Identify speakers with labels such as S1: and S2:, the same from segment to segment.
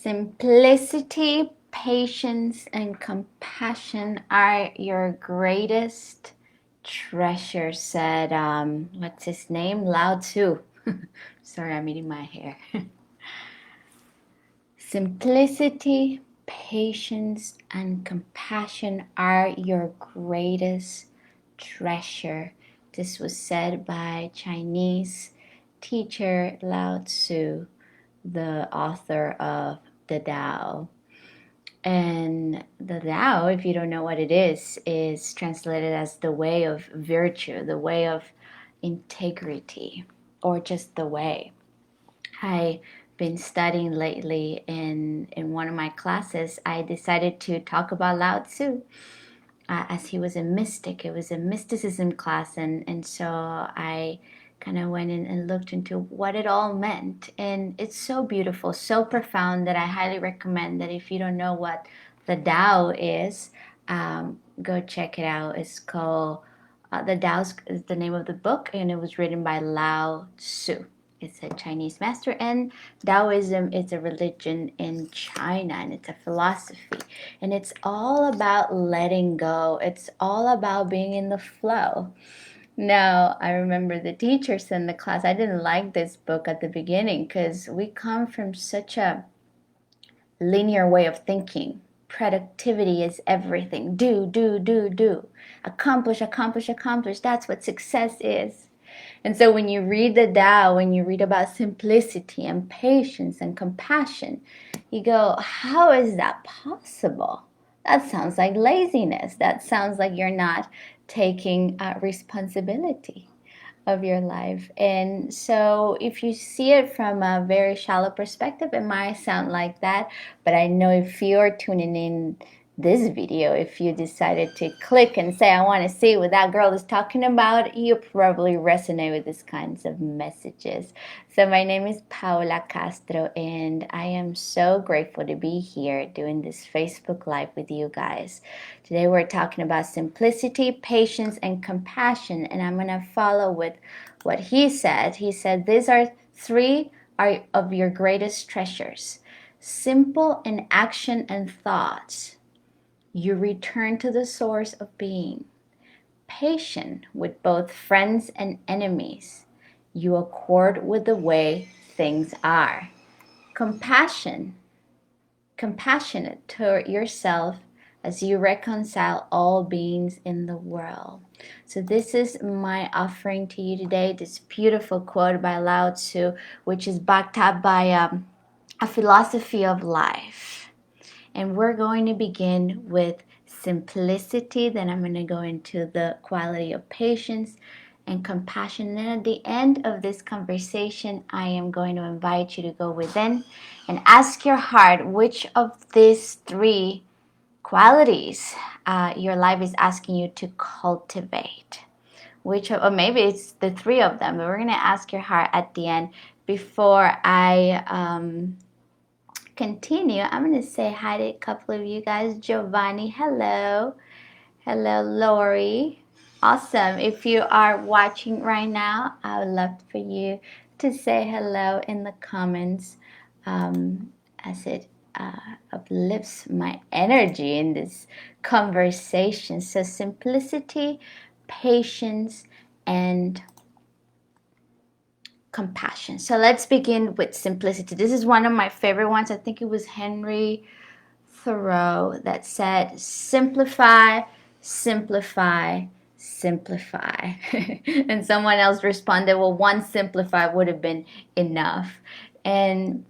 S1: Simplicity, patience, and compassion are your greatest treasure, said, what's his name? Lao Tzu. Sorry, I'm eating my hair. Simplicity, patience, and compassion are your greatest treasure. This was said by Chinese teacher Lao Tzu, the author of the Tao. And the Tao, if you don't know what it is translated as the way of virtue, the way of integrity, or just the way. I've been studying lately in one of my classes. I decided to talk about Lao Tzu as he was a mystic. It was a mysticism class, and so I kind of went in and looked into what it all meant. And it's so beautiful, so profound that I highly recommend that if you don't know what the Tao is, go check it out. It's called The Tao is the name of the book, and it was written by Lao Tzu. It's a Chinese master, and Taoism is a religion in China, and it's a philosophy, and it's all about letting go. It's all about being in the flow. Now, I remember the teachers in the class, I didn't like this book at the beginning because we come from such a linear way of thinking. Productivity is everything. Do, do, do, do. Accomplish, accomplish, accomplish. That's what success is. And so when you read the Tao, when you read about simplicity and patience and compassion, you go, how is that possible? That sounds like laziness. That sounds like you're not taking responsibility of your life. And so if you see it from a very shallow perspective, it might sound like that. But I know if you're tuning in this video, if you decided to click and say, I want to see what that girl is talking about, you probably resonate with these kinds of messages. So my name is Paola Castro, and I am so grateful to be here doing this Facebook Live with you guys. Today we're talking about simplicity, patience, and compassion, and I'm going to follow with what he said. He said, these are three of your greatest treasures. Simple in action and thoughts. You return to the source of being. Patient with both friends and enemies. You accord with the way things are. Compassionate toward yourself as you reconcile all beings in the world. So this is my offering to you today, this beautiful quote by Lao Tzu, which is backed up by a philosophy of life. And we're going to begin with simplicity. Then I'm going to go into the quality of patience and compassion. And then at the end of this conversation, I am going to invite you to go within and ask your heart which of these three qualities your life is asking you to cultivate. Or maybe it's the three of them, but we're going to ask your heart at the end. Before I continue, I'm going to say hi to a couple of you guys. Giovanni, hello. Hello, Lori. Awesome. If you are watching right now, I would love for you to say hello in the comments as it uplifts my energy in this conversation. So simplicity, patience, and compassion. So let's begin with simplicity. This is one of my favorite ones. I think it was Henry Thoreau that said, simplify, simplify, simplify. And someone else responded, well, one simplify would have been enough. And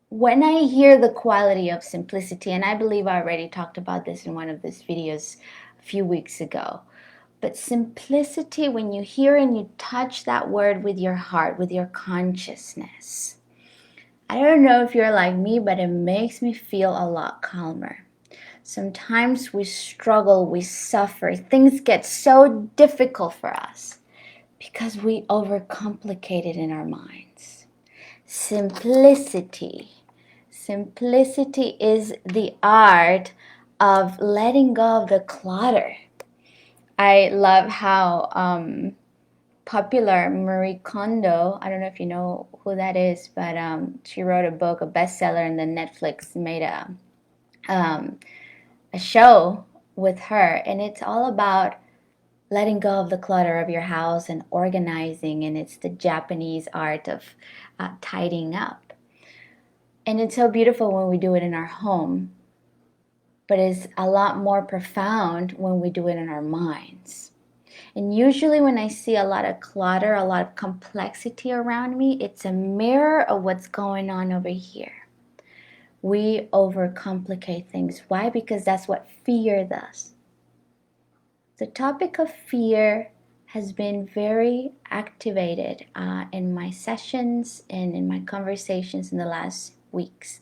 S1: when I hear the quality of simplicity, and I believe I already talked about this in one of these videos a few weeks ago, but simplicity, when you hear and you touch that word with your heart, with your consciousness, I don't know if you're like me, but it makes me feel a lot calmer. Sometimes we struggle, we suffer, things get so difficult for us because we overcomplicate it in our minds. Simplicity is the art of letting go of the clutter. I love how popular Marie Kondo. I don't know if you know who that is, but she wrote a book, a bestseller, and then Netflix made a show with her, and it's all about letting go of the clutter of your house and organizing, and it's the Japanese art of tidying up. And it's so beautiful when we do it in our home, but it's a lot more profound when we do it in our minds. And usually when I see a lot of clutter, a lot of complexity around me, it's a mirror of what's going on over here. We overcomplicate things. Why? Because that's what fear does. The topic of fear has been very activated in my sessions and in my conversations in the last weeks.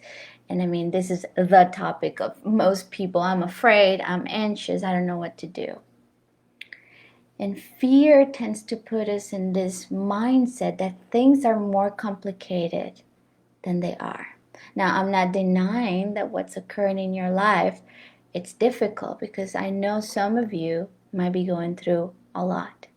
S1: And I mean, this is the topic of most people. I'm afraid, I'm anxious, I don't know what to do. And fear tends to put us in this mindset that things are more complicated than they are. Now, I'm not denying that what's occurring in your life, it's difficult, because I know some of you might be going through a lot.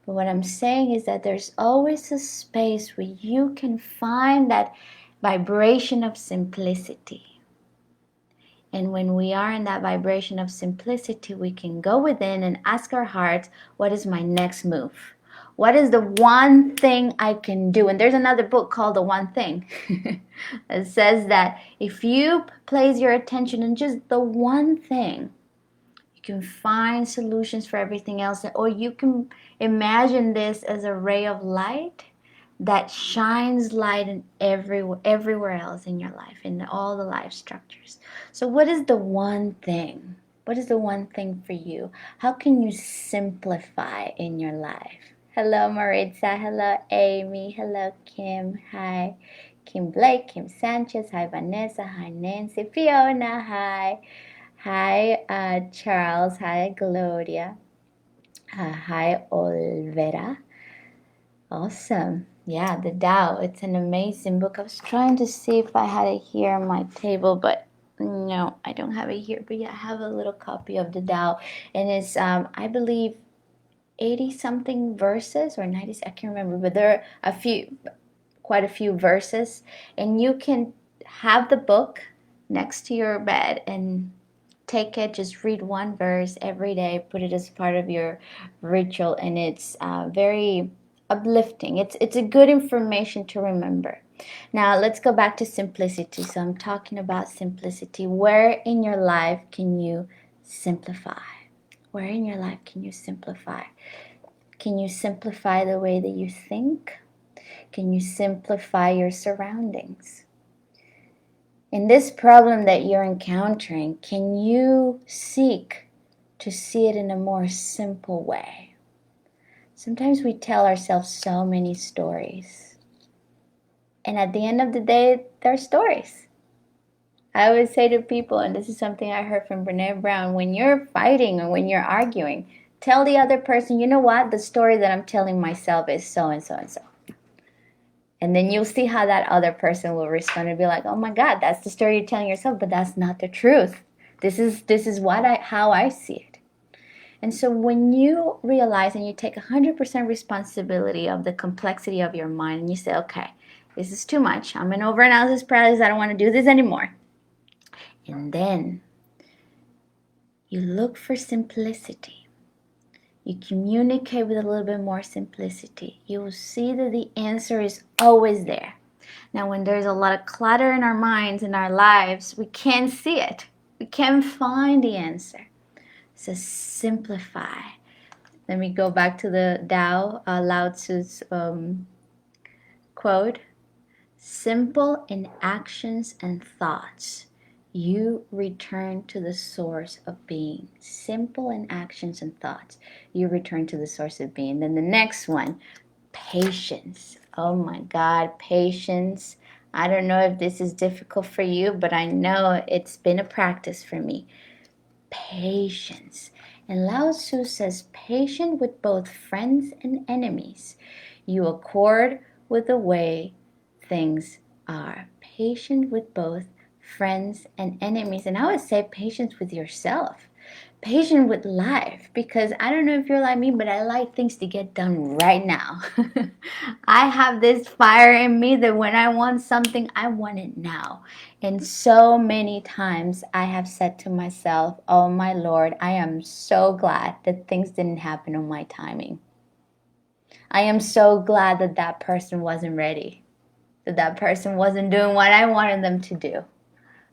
S1: But what I'm saying is that there's always a space where you can find that vibration of simplicity. And when we are in that vibration of simplicity, we can go within and ask our hearts, what is my next move? What is the one thing I can do? And there's another book called The One Thing that says that if you place your attention on just the one thing, you can find solutions for everything else. Or you can imagine this as a ray of light that shines light in everywhere else in your life, in all the life structures. So what is the one thing? What is the one thing for you? How can you simplify in your life? Hello, Maritza. Hello, Amy. Hello, Kim. Hi. Kim Blake, Kim Sanchez. Hi, Vanessa. Hi, Nancy. Fiona. Hi. Hi, Charles. Hi, Gloria. Hi, Olvera. Awesome. Yeah, the Tao. It's an amazing book. I was trying to see if I had it here on my table, but no, I don't have it here. But yeah, I have a little copy of the Tao. And it's, I believe, 80 something verses or 90, I can't remember, but there are quite a few verses. And you can have the book next to your bed and take it, just read one verse every day, put it as part of your ritual, and it's very uplifting. It's a good information to remember. Now let's go back to simplicity. So I'm talking about simplicity. Where in your life can you simplify? Where in your life can you simplify? Can you simplify the way that you think? Can you simplify your surroundings? In this problem that you're encountering, can you seek to see it in a more simple way? Sometimes we tell ourselves so many stories. And at the end of the day, they're stories. I always say to people, and this is something I heard from Brene Brown, when you're fighting or when you're arguing, tell the other person, you know what, the story that I'm telling myself is so and so and so. And then you'll see how that other person will respond and be like, oh my God, that's the story you're telling yourself, but that's not the truth. This is how I see it. And so when you realize and you take 100% responsibility of the complexity of your mind and you say, okay, this is too much. I'm in overanalysis paralysis. I don't want to do this anymore. And then you look for simplicity. You communicate with a little bit more simplicity. You will see that the answer is always there. Now, when there's a lot of clutter in our minds, in our lives, we can't see it. We can't find the answer. So simplify. Let me go back to the Tao, Lao Tzu's quote. Simple in actions and thoughts, you return to the source of being. Simple in actions and thoughts, you return to the source of being. Then the next one, patience. Oh my God, patience. I don't know if this is difficult for you, but I know it's been a practice for me. Patience. And Lao Tzu says, patient with both friends and enemies. You accord with the way things are. Patient with both friends and enemies. And I would say patience with yourself. Patient with life, because I don't know if you're like me, but I like things to get done right now. I have this fire in me that when I want something, I want it now. And so many times I have said to myself, oh my Lord, I am so glad that things didn't happen on my timing. I am so glad that that person wasn't ready, that that person wasn't doing what I wanted them to do.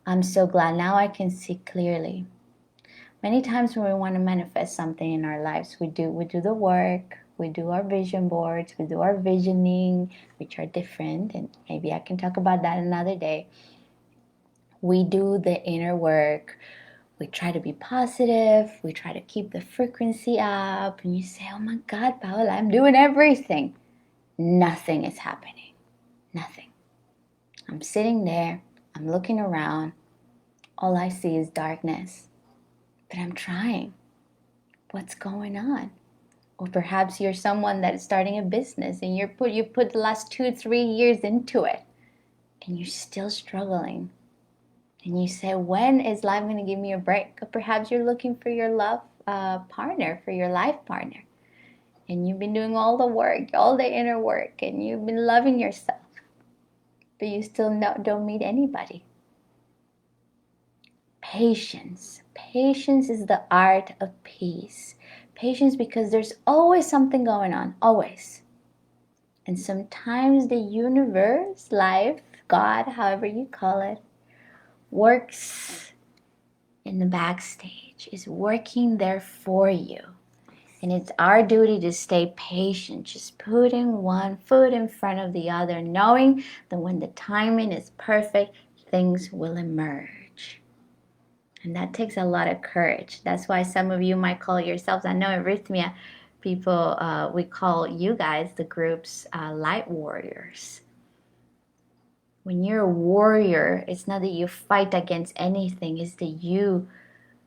S1: I'm so glad now I can see clearly. Many times when we want to manifest something in our lives, we do the work, we do our vision boards, we do our visioning, which are different, and maybe I can talk about that another day. We do the inner work. We try to be positive, we try to keep the frequency up, and you say, oh my God, Paola, I'm doing everything. Nothing is happening. Nothing. I'm sitting there, I'm looking around, all I see is darkness. But I'm trying. What's going on? Or perhaps you're someone that is starting a business and you put the last 2-3 years into it and you're still struggling. And you say, when is life going to give me a break? Or perhaps you're looking for your love partner, for your life partner. And you've been doing all the work, all the inner work, and you've been loving yourself. But you still don't meet anybody. Patience. Patience is the art of peace. Patience because there's always something going on, always. And sometimes the universe, life, God, however you call it, works in the backstage, is working there for you. And it's our duty to stay patient, just putting one foot in front of the other, knowing that when the timing is perfect, things will emerge. And that takes a lot of courage. That's why some of you might call yourselves, I know in Rythmia, people, we call you guys, the groups, light warriors. When you're a warrior, it's not that you fight against anything, it's that you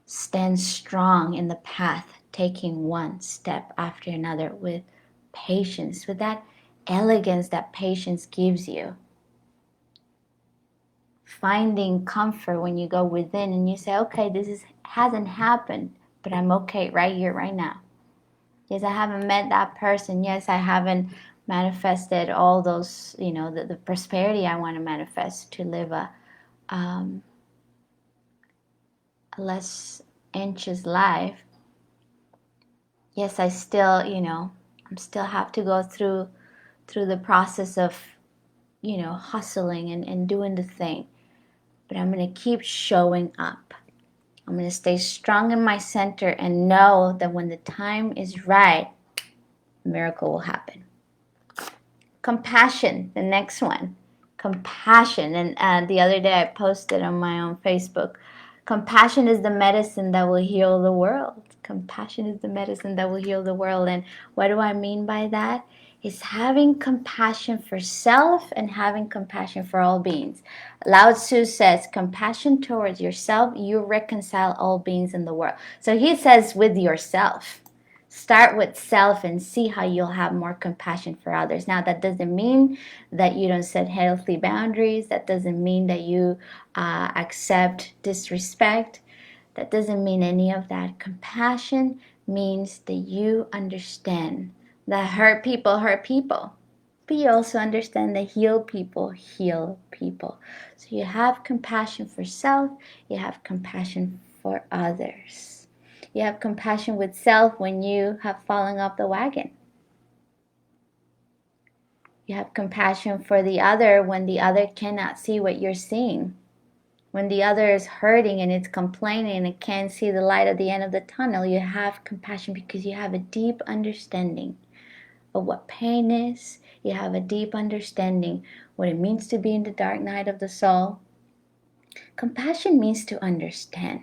S1: stand strong in the path, taking one step after another with patience, with that elegance that patience gives you. Finding comfort when you go within and you say, okay, hasn't happened, but I'm okay right here, right now. Yes, I haven't met that person. Yes, I haven't manifested all those, the prosperity I want to manifest to live a less anxious life. Yes, I still, I'm still have to go through the process of, hustling and doing the thing. But I'm going to keep showing up. I'm going to stay strong in my center and know that when the time is right, a miracle will happen. Compassion, the next one. Compassion. And the other day I posted on my own Facebook, compassion is the medicine that will heal the world. Compassion is the medicine that will heal the world. And what do I mean by that? Is having compassion for self and having compassion for all beings. Lao Tzu says, compassion towards yourself, you reconcile all beings in the world. So he says with yourself. Start with self and see how you'll have more compassion for others. Now, that doesn't mean that you don't set healthy boundaries. That doesn't mean that you accept disrespect. That doesn't mean any of that. Compassion means that you understand that hurt people, but you also understand that heal people. So you have compassion for self, you have compassion for others. You have compassion with self when you have fallen off the wagon. You have compassion for the other when the other cannot see what you're seeing. When the other is hurting and it's complaining and it can't see the light at the end of the tunnel, you have compassion because you have a deep understanding of what pain is. You have a deep understanding what it means to be in the dark night of the soul. Compassion means to understand,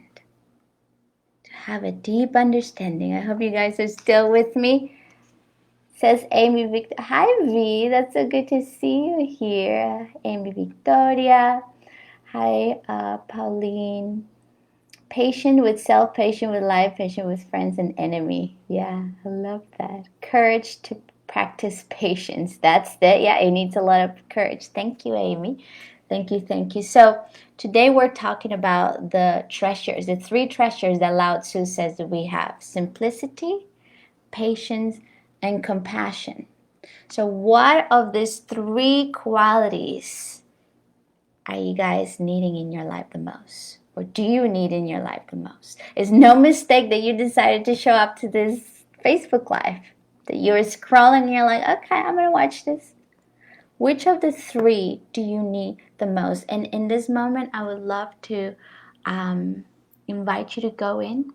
S1: to have a deep understanding. I hope you guys are still with me. Says Amy Victoria. Hi V, that's so good to see you here. Amy Victoria. Hi Pauline. Patient with self, patient with life, patient with friends and enemy. Yeah, I love that. Courage to practice patience. That's it. Yeah, it needs a lot of courage. Thank you, Amy. Thank you, thank you. So today we're talking about the treasures, the three treasures that Lao Tzu says that we have: simplicity, patience, and compassion. So what of these three qualities are you guys needing in your life the most? Or do you need in your life the most? It's no mistake that you decided to show up to this Facebook Live, that you're scrolling and you're like, okay, I'm going to watch this. Which of the three do you need the most? And in this moment, I would love to invite you to go in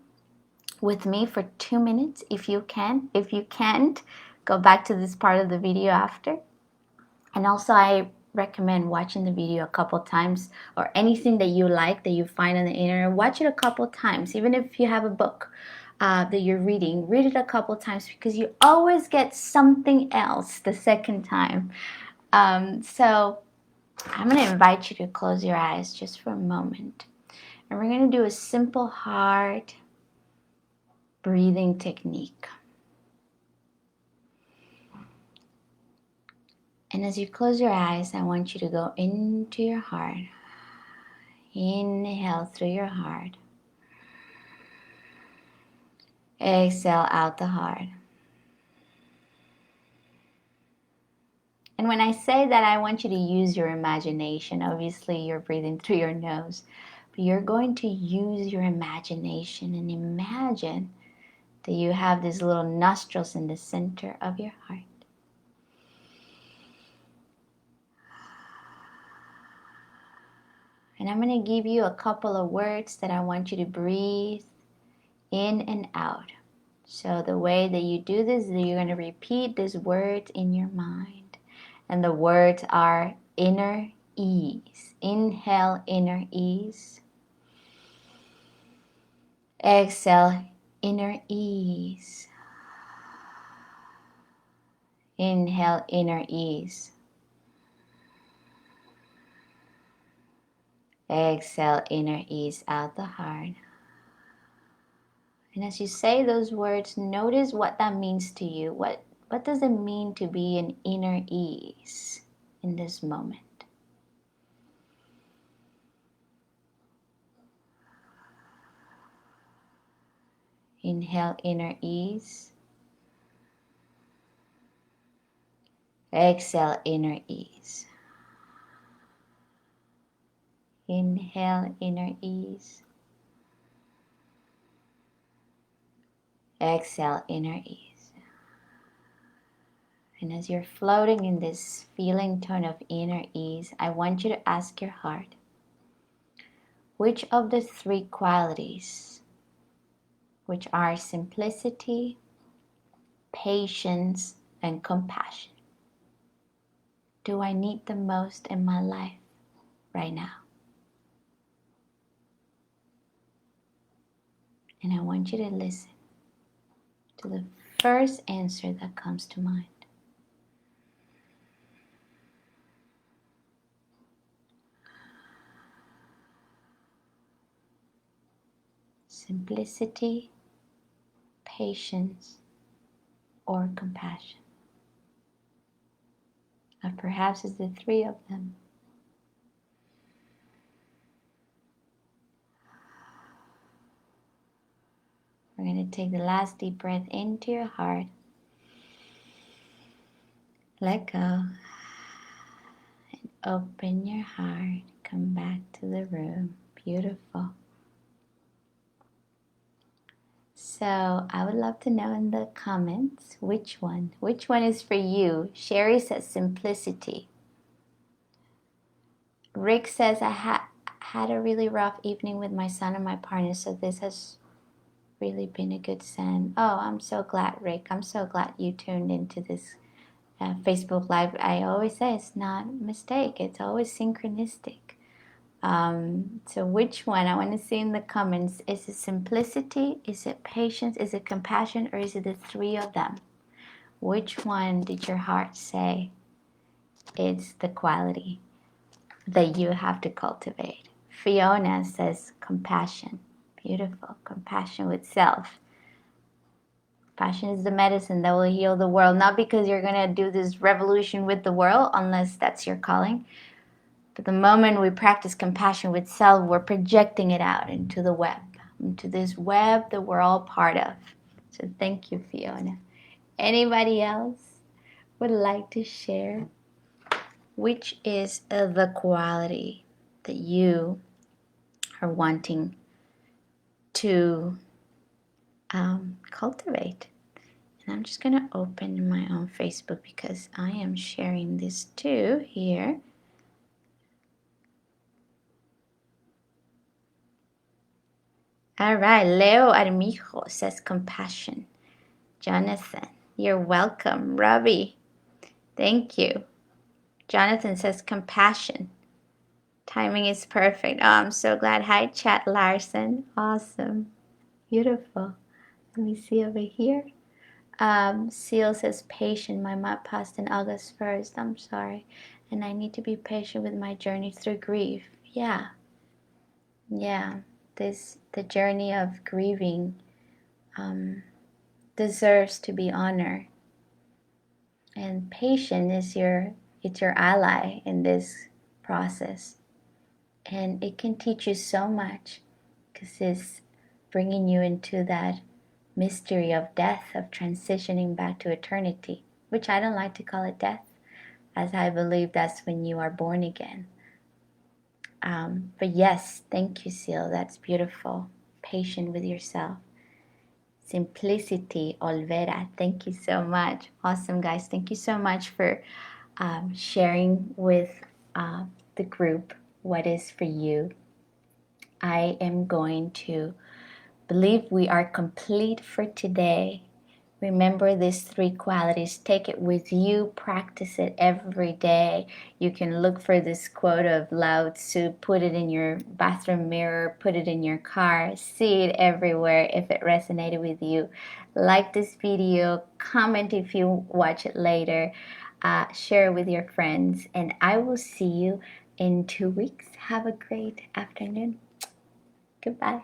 S1: with me for 2 minutes if you can. If you can't, go back to this part of the video after. And also, I recommend watching the video a couple times, or anything that you like that you find on the internet. Watch it a couple times, even if you have a book that you're reading. Read it a couple times, because you always get something else the second time. So I'm going to invite you to close your eyes just for a moment. And we're going to do a simple heart breathing technique. And as you close your eyes, I want you to go into your heart. Inhale through your heart. Exhale out the heart. And when I say that, I want you to use your imagination. Obviously, you're breathing through your nose, but you're going to use your imagination and imagine that you have these little nostrils in the center of your heart. And I'm going to give you a couple of words that I want you to breathe in and out. So the way that you do this is that you're going to repeat these words in your mind. And the words are inner ease. Inhale, inner ease. Exhale, inner ease. Inhale, inner ease. Exhale, inner ease out the heart. And as you say those words, notice what that means to you. What does it mean to be in inner ease in this moment? Inhale, inner ease. Exhale, inner ease. Inhale, inner ease. Exhale, inner ease. And as you're floating in this feeling tone of inner ease, I want you to ask your heart, which of the three qualities, which are simplicity, patience, and compassion, do I need the most in my life right now? And I want you to listen to the first answer that comes to mind. Simplicity, patience, or compassion. Or perhaps it's the three of them. We're going to take the last deep breath into your heart. Let go. And open your heart. Come back to the room. Beautiful. So I would love to know in the comments which one is for you. Sherry says simplicity. Rick says I had a really rough evening with my son and my partner, so this has really been a good send. Oh, I'm so glad, Rick. I'm so glad you tuned into this Facebook Live. I always say it's not a mistake. It's always synchronistic. So which one? I want to see in the comments. Is it simplicity? Is it patience? Is it compassion? Or is it the three of them? Which one did your heart say is the quality that you have to cultivate? Fiona says compassion. Beautiful. Compassion with self. Passion is the medicine that will heal the world. Not because you're going to do this revolution with the world, unless that's your calling, But the moment we practice compassion with self, we're projecting it out into the web, into this web that we're all part of. So thank you, Fiona. Anybody else would like to share? Which is the quality that you are wanting to cultivate? And I'm just going to open my own Facebook because I am sharing this too here. All right, Leo Armijo says compassion. Jonathan, you're welcome. Robbie, thank you. Jonathan says compassion. Timing is perfect. Oh, I'm so glad. Hi, Chat Larson. Awesome. Beautiful. Let me see over here. Seal says patient. My mom passed on August 1st. I'm sorry. And I need to be patient with my journey through grief. Yeah. The journey of grieving deserves to be honored. And patient is your ally in this process. And it can teach you so much because it's bringing you into that mystery of death, of transitioning back to eternity, which I don't like to call it death, as I believe that's when you are born again. But yes, thank you, Seal. That's beautiful. Patient with yourself. Simplicity, Olvera. Thank you so much. Awesome, guys. Thank you so much for sharing with the group what is for you. I am going to believe we are complete for today. Remember these 3 qualities. Take it with you. Practice it every day. You can look for this quote of Lao Tzu, put it in your bathroom mirror, put it in your car, see it everywhere if it resonated with you. Like this video, comment if you watch it later, share with your friends, and I will see you in 2 weeks. Have a great afternoon. Goodbye.